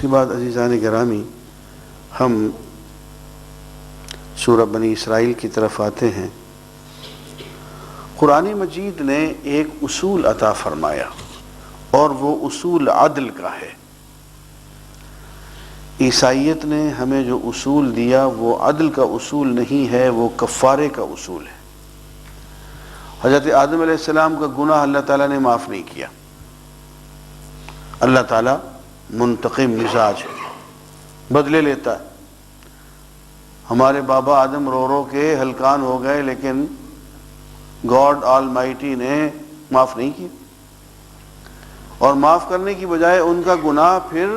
کے بعد عزیزان گرامی ہم سورہ بنی اسرائیل کی طرف آتے ہیں۔ قرآن مجید نے ایک اصول عطا فرمایا اور وہ اصول عدل کا ہے۔ عیسائیت نے ہمیں جو اصول دیا وہ عدل کا اصول نہیں ہے، وہ کفارے کا اصول ہے۔ حضرت آدم علیہ السلام کا گناہ اللہ تعالیٰ نے معاف نہیں کیا۔ اللہ تعالیٰ منتقم مزاج ہے، بدلے لیتا ہے۔ ہمارے بابا آدم رو رو کے ہلکان ہو گئے، لیکن گاڈ آل مائٹی نے معاف نہیں کیا، اور معاف کرنے کی بجائے ان کا گناہ پھر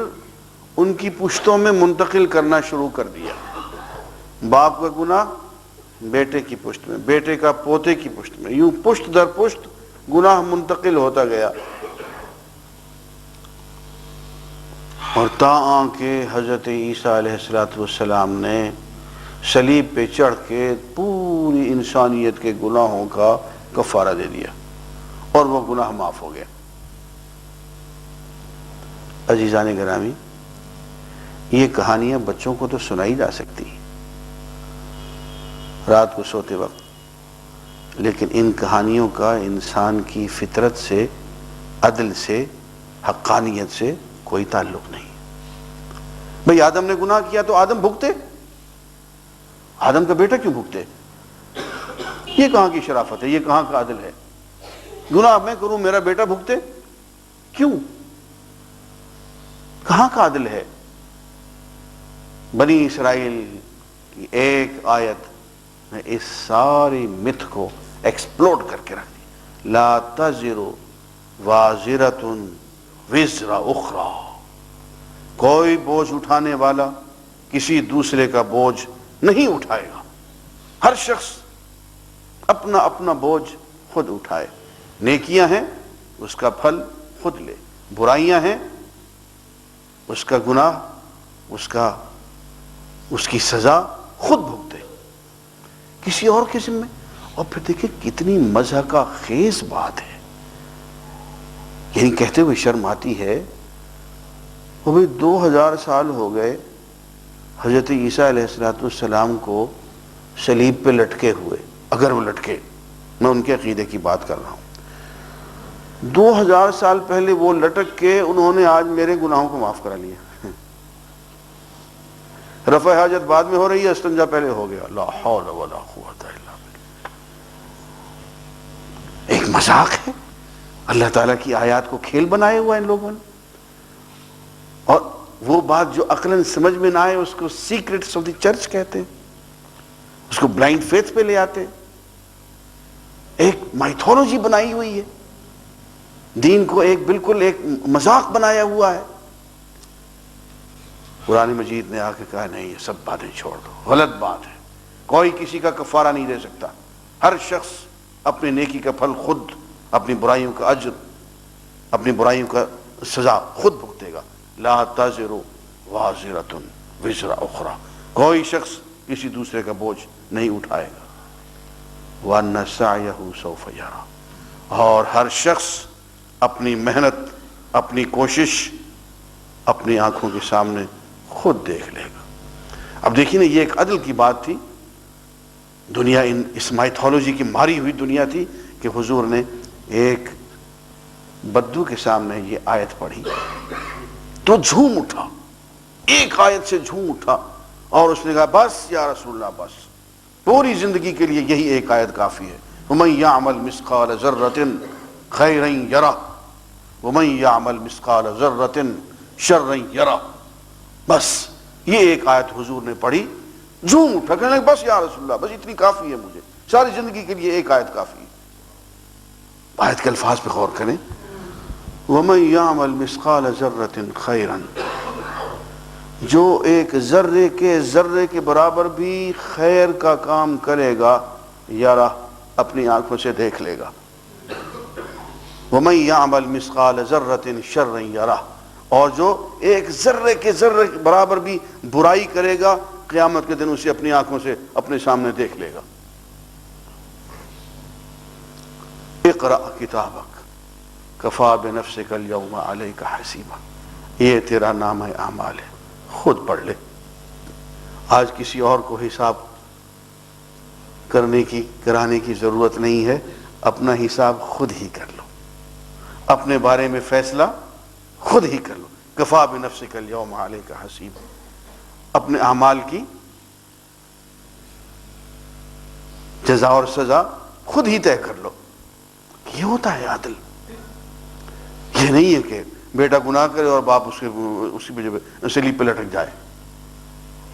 ان کی پشتوں میں منتقل کرنا شروع کر دیا۔ باپ کا گناہ بیٹے کی پشت میں، بیٹے کا پوتے کی پشت میں، یوں پشت در پشت گناہ منتقل ہوتا گیا، اور تاں کہ حضرت عیسیٰ علیہ السلام نے صلیب پہ چڑھ کے پوری انسانیت کے گناہوں کا کفارہ دے دیا اور وہ گناہ معاف ہو گیا۔ عزیزان گرامی، یہ کہانیاں بچوں کو تو سنائی جا سکتی ہیں رات کو سوتے وقت، لیکن ان کہانیوں کا انسان کی فطرت سے، عدل سے، حقانیت سے کوئی تعلق نہیں۔ بھئی آدم نے گناہ کیا تو آدم بھگتے، آدم کا بیٹا کیوں بھگتے؟ یہ کہاں کی شرافت ہے، یہ کہاں کا عدل ہے؟ گناہ میں کروں میرا بیٹا بھگتے کیوں؟ کہاں کا عدل ہے؟ بنی اسرائیل کی ایک آیت نے اس ساری متھ کو ایکسپلوڈ کر کے رکھ دی۔ لا تزر وازرۃ وزر اخری، کوئی بوجھ اٹھانے والا کسی دوسرے کا بوجھ نہیں اٹھائے گا۔ ہر شخص اپنا اپنا بوجھ خود اٹھائے۔ نیکیاں ہیں اس کا پھل خود لے، برائیاں ہیں اس کا گناہ، اس کی سزا خود بھگتے، کسی اور قسم میں۔ اور پھر دیکھیں کتنی مزہ کا خیز بات ہے، یعنی کہتے ہوئے شرم آتی ہے۔ وہ بھی 2000 سال ہو گئے حضرت عیسیٰ علیہ السلام کو صلیب پہ لٹکے ہوئے، اگر وہ لٹکے، میں ان کے عقیدے کی بات کر رہا ہوں۔ 2000 سال پہلے وہ لٹک کے انہوں نے آج میرے گناہوں کو معاف کرا لیا۔ رفع حاجت بعد میں ہو رہی ہے، استنجا پہلے ہو گیا۔ لا حول ولا قوت الا باللہ۔ ایک مذاق ہے، اللہ تعالیٰ کی آیات کو کھیل بنائے ہوا ان لوگوں نے، اور وہ بات جو عقلاً سمجھ میں نہ آئے اس کو سیکرٹس آف دی چرچ کہتے ہیں، اس کو بلائنڈ فیتھ پہ لے آتے ہیں۔ ایک مائتھولوجی بنائی ہوئی ہے، دین کو بالکل ایک مذاق بنایا ہوا ہے۔ قرآن مجید نے آ کے کہا نہیں، یہ سب باتیں چھوڑ دو، غلط بات ہے، کوئی کسی کا کفارہ نہیں دے سکتا۔ ہر شخص اپنی نیکی کا پھل خود، اپنی برائیوں کا اجر، اپنی برائیوں کا سزا خود بھگتے گا۔ لا تزر وازرۃ وزر اخری، کوئی شخص کسی دوسرے کا بوجھ نہیں اٹھائے گا۔ وَأَنَّ سَعْيَهُ سَوْفَ يَرَىٰ، اور ہر شخص اپنی محنت، اپنی کوشش اپنی آنکھوں کے سامنے خود دیکھ لے گا۔ اب دیکھیں نا، یہ ایک عدل کی بات تھی۔ دنیا اس مائتھولوجی کی ماری ہوئی دنیا تھی کہ حضور نے ایک بدو کے سامنے یہ آیت پڑھی تو جھوم اٹھا، ایک آیت سے جھوم اٹھا، اور اس نے کہا بس یا رسول اللہ، بس پوری زندگی کے لیے یہی ایک آیت کافی ہے۔ وَمَن يَعْمَلْ مِثْقَالَ ذَرَّةٍ خَيْرًا يَرَهُ وَمَن يَعْمَلْ مِثْقَالَ ذَرَّةٍ شَرًّا يَرَهُ۔ بس یہ ایک آیت حضور نے پڑھی، جھوم اٹھا، کہنے لگا بس یا رسول اللہ، بس اتنی کافی ہے، مجھے ساری زندگی کے لیے ایک آیت کافی ہے۔ آیت کے الفاظ پہ غور کریں۔ وَمَن يَعْمَلْ مِثْقَالَ ذَرَّةٍ خَيْرًا، جو ایک ذرے کے برابر بھی خیر کا کام کرے گا، یارہ، اپنی آنکھوں سے دیکھ لے گا۔ وَمَن يَعْمَلْ مِثْقَالَ ذَرَّةٍ شَرًّا يَرَهُ، اور جو ایک ذرے کے برابر بھی برائی کرے گا، قیامت کے دن اسے اپنی آنکھوں سے اپنے سامنے دیکھ لے گا۔ اقرأ کتابک کفا بنفسک اليوم علیک حسیبا، یہ تیرا نام اعمال ہے، خود پڑھ لے۔ آج کسی اور کو حساب کرانے کی ضرورت نہیں ہے، اپنا حساب خود ہی کر لو، اپنے بارے میں فیصلہ خود ہی کر لو۔ کفا بنفسک اليوم علیک حسیب، اپنے اعمال کی جزا اور سزا خود ہی طے کر لو۔ یہ ہوتا ہے عدل۔ یہ نہیں ہے کہ بیٹا گناہ کرے اور باپ اسی پہ سلی پہ لٹک جائے۔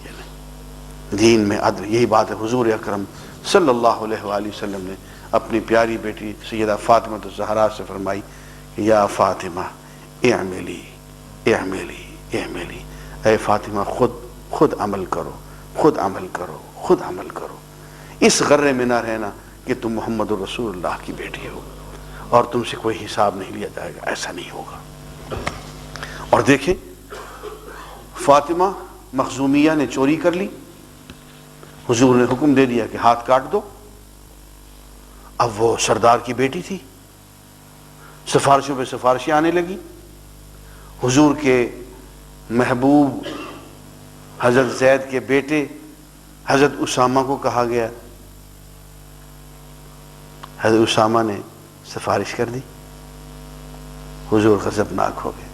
یہ نہیں، دین میں عدل، یہی بات ہے حضور اکرم صلی اللہ علیہ وآلہ وسلم نے اپنی پیاری بیٹی سیدہ فاطمہ الزہرا سے فرمائی کہ یا فاطمہ اعملی اعملی اعملی، اے فاطمہ خود عمل کرو، خود عمل کرو، خود عمل کرو۔ اس غرے میں نہ رہنا کہ تم محمد رسول اللہ کی بیٹی ہو اور تم سے کوئی حساب نہیں لیا جائے گا، ایسا نہیں ہوگا۔ اور دیکھیں فاطمہ مخزومیہ نے چوری کر لی، حضور نے حکم دے دیا کہ ہاتھ کاٹ دو۔ اب وہ سردار کی بیٹی تھی، سفارشوں پہ سفارشیں آنے لگی۔ حضور کے محبوب حضرت زید کے بیٹے حضرت اسامہ کو کہا گیا، حضرت اسامہ نے سفارش کر دی، حضور غضبناک ہو گئے۔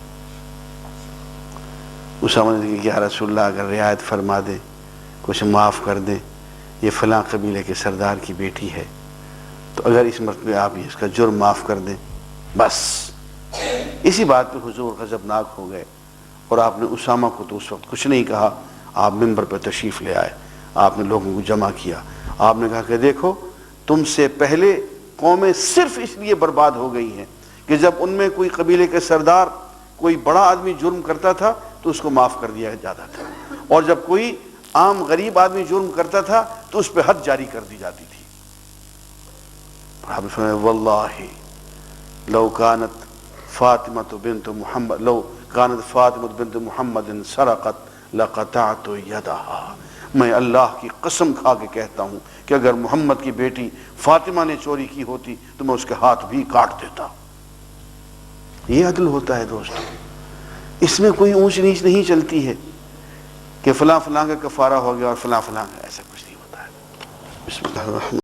اسامہ نے کہا یا رسول اللہ اگر رعایت فرما دیں، کچھ معاف کر دیں، یہ فلاں قبیلے کے سردار کی بیٹی ہے، تو اگر اس مرتبہ آپ اس کا جرم معاف کر دیں بس۔ اسی بات پہ حضور غضبناک ہو گئے اور آپ نے اسامہ کو تو اس وقت کچھ نہیں کہا، آپ ممبر پہ تشریف لے آئے، آپ نے لوگوں کو جمع کیا، آپ نے کہا کہ دیکھو تم سے پہلے قومیں صرف اس لیے برباد ہو گئی ہیں کہ جب ان میں کوئی قبیلے کے سردار کوئی بڑا آدمی جرم کرتا تھا تو اس کو معاف کر دیا جاتا تھا، اور جب کوئی عام غریب آدمی جرم کرتا تھا تو اس پہ حد جاری کر دی جاتی تھی۔ آپ نے فرمایا واللہ لو کانت فاطمۃ بنت محمد سرقت لقطعت یدہا، میں اللہ کی قسم کھا کے کہتا ہوں کہ اگر محمد کی بیٹی فاطمہ نے چوری کی ہوتی تو میں اس کے ہاتھ بھی کاٹ دیتا۔ یہ عدل ہوتا ہے دوستو، اس میں کوئی اونچ نیچ نہیں چلتی ہے کہ فلاں فلاں کا کفارہ ہو گیا اور فلاں فلاں کا، ایسا کچھ نہیں ہوتا ہے۔ بسم اللہ الرحمن